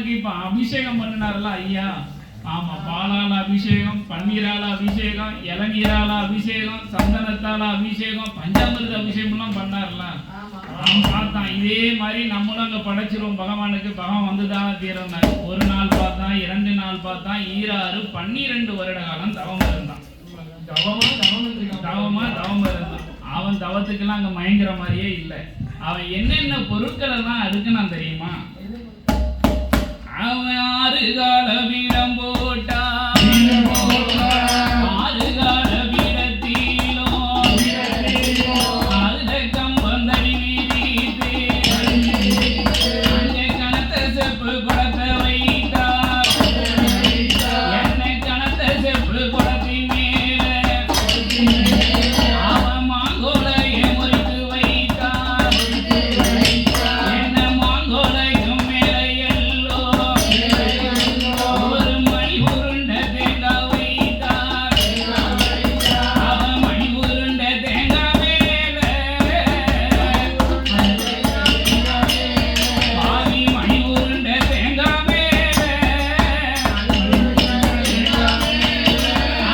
பகவானுக்கு இப்ப அபிஷேகம் பண்ணினார்ல ஐயா. ஆமா, பாலால அபிஷேகம், பன்னீரால அபிஷேகம், இளநீரால அபிஷேகம், சந்தனத்தால அபிஷேகம், பஞ்சாமிர்த அபிஷேகம் எல்லாம் பண்ணார்ல. அவன் பார்த்தான் இதே மாதிரி நம்மளும் அங்க படைச்சிருவோம் பகவானுக்கு. பகவான் வந்துதான் தீரனார். ஒரு நாள் பார்த்தான், 2 நாள் பார்த்தான், 12 வருட காலம் தவம் இருந்தான். தவம் இருந்தான். அவன் தவத்துக்கெல்லாம் அங்க மயங்குற மாதிரியே இல்லை. அவன் என்னென்ன பொருட்கள் எல்லாம் அடுக்குனான் தெரியுமா? அவன் 6 கால வீடம் போட்டா, 6 கால வீடத்திலோ அதுல கம்பந்தடி வீதித்து அங்கே கணத்த செப்பு குடத்தை வைத்தா. என்னை கணத்த செப்பு குடத்தின் மேல அவன் மாங்கோலையை முறித்து வைத்தா. என்ன மாங்கோலைக்கும் மேல எல்லோ ஒரு மணி உருண்ட தேங்காய் வைத்தா. அவன் மணி உருண்ட தேங்காய் மேல பாவி மணி உருண்ட தேங்காய் மேல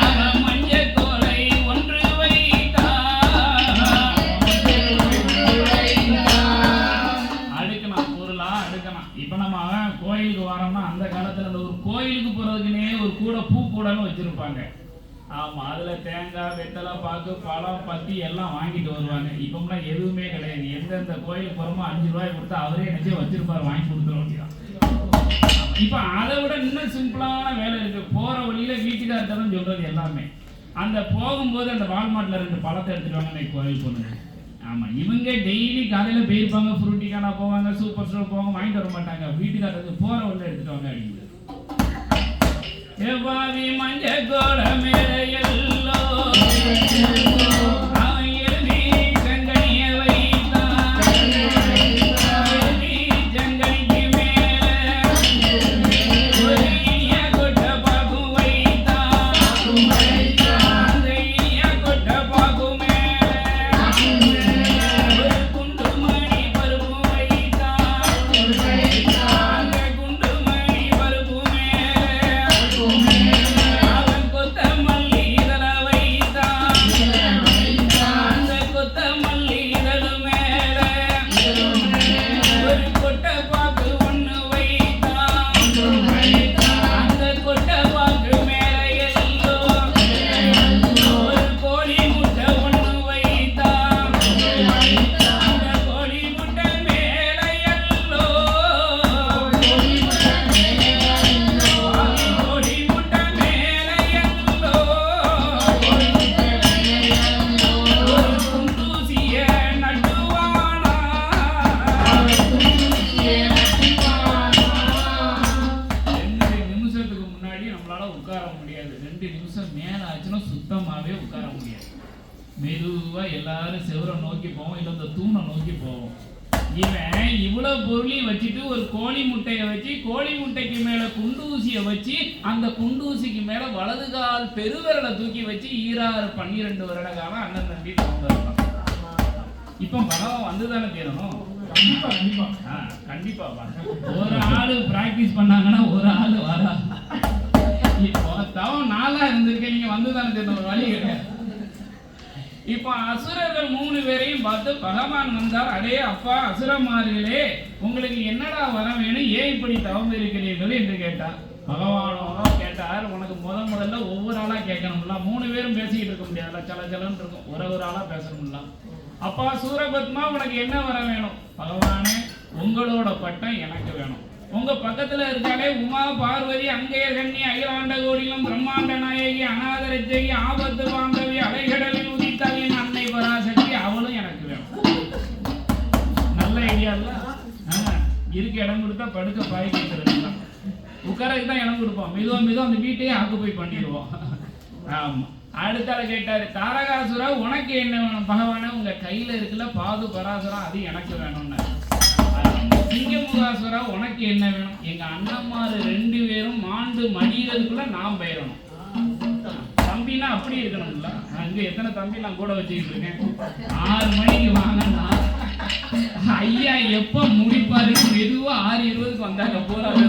அவன் மஞ்சள் கோலை ஒன்று வைத்தா. அடுக்கலாம், பொருளா அடுக்கலாம். இப்ப நம்ம கோயிலுக்கு வரோம்னா அந்த காலத்துல அந்த ஒரு கோயிலுக்கு போறதுக்குன்னே ஒரு பூ கூடன்னு வச்சிருப்பாங்க. ஆமா, அதுல தேங்காய், வெத்தலை, பாக்கு, பழம், பத்தி எல்லாம் வாங்கிட்டு வருவாங்க. இப்பெல்லாம் எதுவுமே கிடையாது. எந்தெந்த கோயிலுக்கு போறோமோ 5 ரூபாய் கொடுத்தா அவரே நினைச்சு வச்சிருப்பாரு, வாங்கி கொடுத்துட வேண்டியதான். இப்ப அதை விட இன்னும் சிம்பிளான வேலை இருக்கு. போற வழியில வீட்டுக்காரத்தனம் சொல்றது எல்லாமே. அந்த போகும்போது அந்த வால்மார்ட்ல 2 பழத்தை எடுத்துட்டு வாங்க கோயில் போகணும். ஆமா, இவங்க டெய்லி காலையில போயிருப்பாங்க, ஃப்ரூட்டிக்கான போவாங்க, சூப்பர் ஸ்டோர் போவாங்க, வாங்கிட்டு வர மாட்டாங்க. வீட்டுக்காரத்துக்கு போற வழியில எடுத்துட்டு வாங்க அப்படிங்குது. எவ்வாவி மஞ்ச கோல மேல எல்லோ அவன் எழுதி செங்கனிய வைத்தான். எழுதி செங்கனிக்கு மேல ஒரு இனிய கொட்ட பாக்கும் வைத்தான். அந்த இனிய கொட்ட பாக்கும் மேல ஒரு குண்டு மணி பருப்பு வைத்தான். அந்த குண்டு மணி பருப்பு மேல அவன் கொத்தமல்லி இதழ வைத்தான். அந்த கொத்தமல்லி இதழு மேல ஒரு கொட்டை பாக்கு ஒண்ணு வைத்தான். அந்த கொட்டை பாக்கு மேல எல்லோ ஒரு கோழி முட்டை ஒண்ணு வைத்தான். அந்த கோழி முட்டை மேல எல்லோ கோழி முட்டை மேல எல்லோ ஒரு குண்டூசிய நட்டுவானா. 2 நிமிஷத்துக்கு முன்னாடி நம்மளால உட்கார முடியாது. 2 நிமிஷம் மேல ஆச்சுன்னா சுத்தமாவே உட்கார முடியாது. மெதுவா எல்லாரும் செவரை நோக்கி போவோம், இல்ல இந்த தூணை நோக்கி போவோம். இவன் இவ்வளவு பொருளையும் வச்சுட்டு ஒரு கோழி முட்டையை வச்சு, கோழி முட்டைக்கு மேல குண்டூசியை வச்சு, அந்த குண்டூசிக்கு மேல வலது கால் பெருவிரலை தூக்கி வச்சு 12 வருட காலம் அண்ணன் தம்பி தவம். இப்ப பகவான் வந்துதானே தீரணும். கண்டிப்பா ஒரு ஆளு பிராக்டிஸ் பண்ணாங்கன்னா ஒரு ஆளு வரா. இப்போ தவம் 4 இருந்திருக்கேன், நீங்க வந்துதானே தீரணும், ஒரு வழி கிடையாது. இப்போ அசுரர்கள் 3 பேரையும் பார்த்து பகவான் வந்தார். அடே அப்பா அசுரமார்களே, உங்களுக்கு என்னடா வர வேணும், ஏன் இப்படி தவம் இருக்கிறீர்கள் என்று கேட்டார். பகவானோ கேட்டார், உனக்கு முதல்ல ஒவ்வொரு ஆளா கேட்கணும்ல, 3 பேரும் பேசிக்கிட்டு இருக்க முடியாதுல்ல, சலச்சலன்னு இருக்கும், ஒரு ஆளா பேசணும்ல. அப்பா சூரபத்மா உனக்கு என்ன வர வேணும்? பகவானே உங்களோட பட்டம் எனக்கு வேணும். உங்க பக்கத்துல இருக்காளே உமா பார்வதி, அங்கேய கண்ணி, அகிலாண்ட கோடிலும் பிரம்மாண்ட நாயகி, அநாதரட்சகி, ஆபத்து பாந்தவி, அலைகடலில் உதித்தாளின் அன்னை பராசக்தி, அவளும் எனக்கு வேணும். நல்ல ஐடியா இல்ல? இருக்க இடம் கொடுத்தா படுக்க பாய் கேட்கறது, உட்காரக்கு தான் இடம் கொடுப்போம். மெதுவா அந்த வீட்டையே ஆக்குப்பை பண்ணிடுவோம். ஆமா. அடுத்தால கேட்டாரு, தாரகாசுரா உனக்கு என்ன வேணும்? பகவானே உங்க கையில இருக்குல்ல பாது பராசுரா, அது எனக்கு வேணும்னு. சிங்கமுகாசுரா உனக்கு என்ன வேணும்? எங்க அண்ணன்மாரு 2 பேரும் மாண்டு மடியறதுக்குள்ள நான் போயிடணும். தம்பினா அப்படி இருக்கணும்ல. அங்க எத்தனை தம்பி நான் கூட வச்சுக்கிட்டு இருக்கேன். 6 மணிக்கு வாங்கினா ஐயா எப்ப முடிப்பாரு, மெதுவா 6:20 வந்தாங்க போறாரு.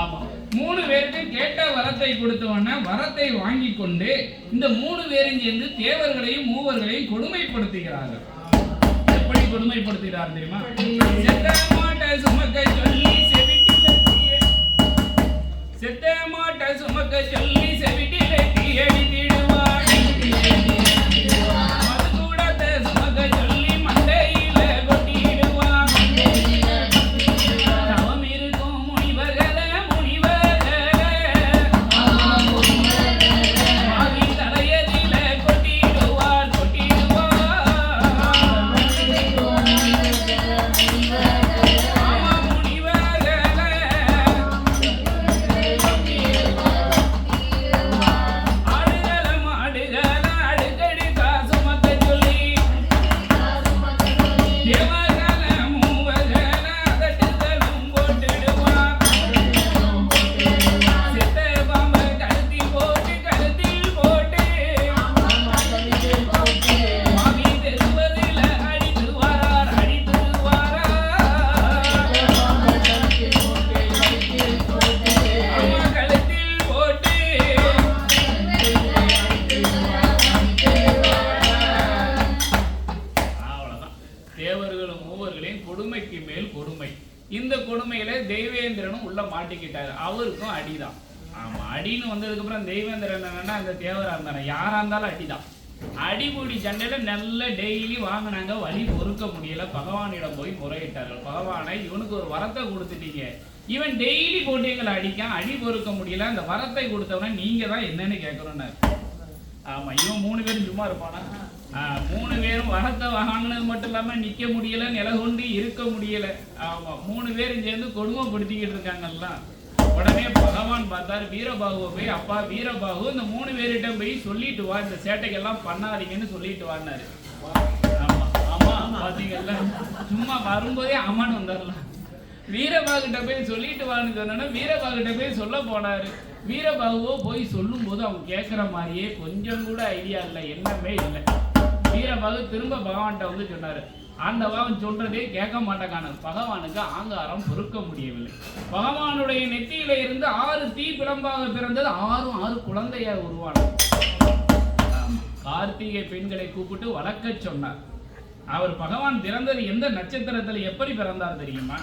ஆமா 3 பேருக்கு கேட்ட வரத்தை கொடுத்தவன வரத்தை வாங்கி கொண்டு இந்த 3 பேரும் சேர்ந்து தேவர்களையும் மூவர்களையும் கொடுமைப்படுத்துகிறார்கள். எப்படி கொடுமைப்படுத்துகிறார் தெரியுமா? செத்த மாட்ட சுமக்க சொல்லி செவிட்டிலே தீயடி தீடுவார். மதுக்கூடத்தை சுமக்க சொல்லி மண்டையில கொட்டிடுவார். தவம் இருக்கும் முனிவர்களே ஆவி தலையதில கொட்டிடுவார். ஆமா முனிவர்களே தேவர்களும் மூவர்களையும் கொடுமைக்கு மேல் கொடுமை. இந்த கொடுமையில தெய்வேந்திரனும் உள்ள மாட்டிக்கிட்டாரு. அவருக்கும் அடிதான். ஆமா அடின்னு வந்ததுக்கு அப்புறம் தெய்வேந்திரன் என்னன்னா அந்த தேவரா இருந்தானே யாரா இருந்தாலும் அடிதான். அடிபொடி சண்டையில நல்ல டெய்லி வாங்கினாங்க. வழி பொறுக்க முடியல. பகவானிடம் போய் முறையிட்டார்கள். பகவானை இவனுக்கு ஒரு வரத்தை கொடுத்துட்டீங்க, இவன் டெய்லி போட்டு எங்களை அடிக்கான், அடி பொறுக்க முடியல, அந்த வரத்தை கொடுத்தவன நீங்க தான் என்னன்னு கேட்கறோம்னாரு. ஆமா இவன் 3 பேரும் சும்மா இருப்பானா? 3 பேரும் வரத்தை வாங்கினது மட்டும் இல்லாம நிக்க முடியல, நில கொண்டு இருக்க முடியல. ஆமா 3 பேரும் சேர்ந்து கொடுமைப்படுத்திக்கிட்டு இருக்காங்கல்ல. உடனே பகவான் பார்த்தாரு. வீரபாகுவை போய் அப்பா வீரபாகு இந்த 3 பேர்கிட்ட போய் சொல்லிட்டு வா, இந்த சேட்டைக்கெல்லாம் பண்ணாதீங்கன்னு சொல்லிட்டு வான்னாரு. ஆமா ஆமா பாத்தீங்கல்ல, சும்மா வரும்போதே அம்மான்னு வந்துடலாம். வீரபாகிட்ட போய் சொல்லிட்டு வான்னு சொன்னா வீரபாகிட்ட போய் சொல்ல போனாரு. வீரபாகுவோ போய் சொல்லும் போது அவங்க கேட்கிற மாதிரியே கொஞ்சம் கூட ஐடியா இல்லை, எண்ணமே இல்லை. வீரபாகு திரும்ப பகவான்கிட்ட வந்து சொன்னாரு. ஆண்டவன் சொல்றதே கேட்க மாட்டேங்கான. பகவானுக்கு ஆங்காரம் பொறுக்க முடியவில்லை. பகவானுடைய நெத்தியில இருந்து 6 தீ பிளம்பாக பிறந்தது. 6 குழந்தையா உருவான. கார்த்திகை பெண்களை கூப்பிட்டு வளர்க்க சொன்னார். அவர் பகவான் பிறந்தது எந்த நட்சத்திரத்துல எப்படி பிறந்தார் தெரியுமா?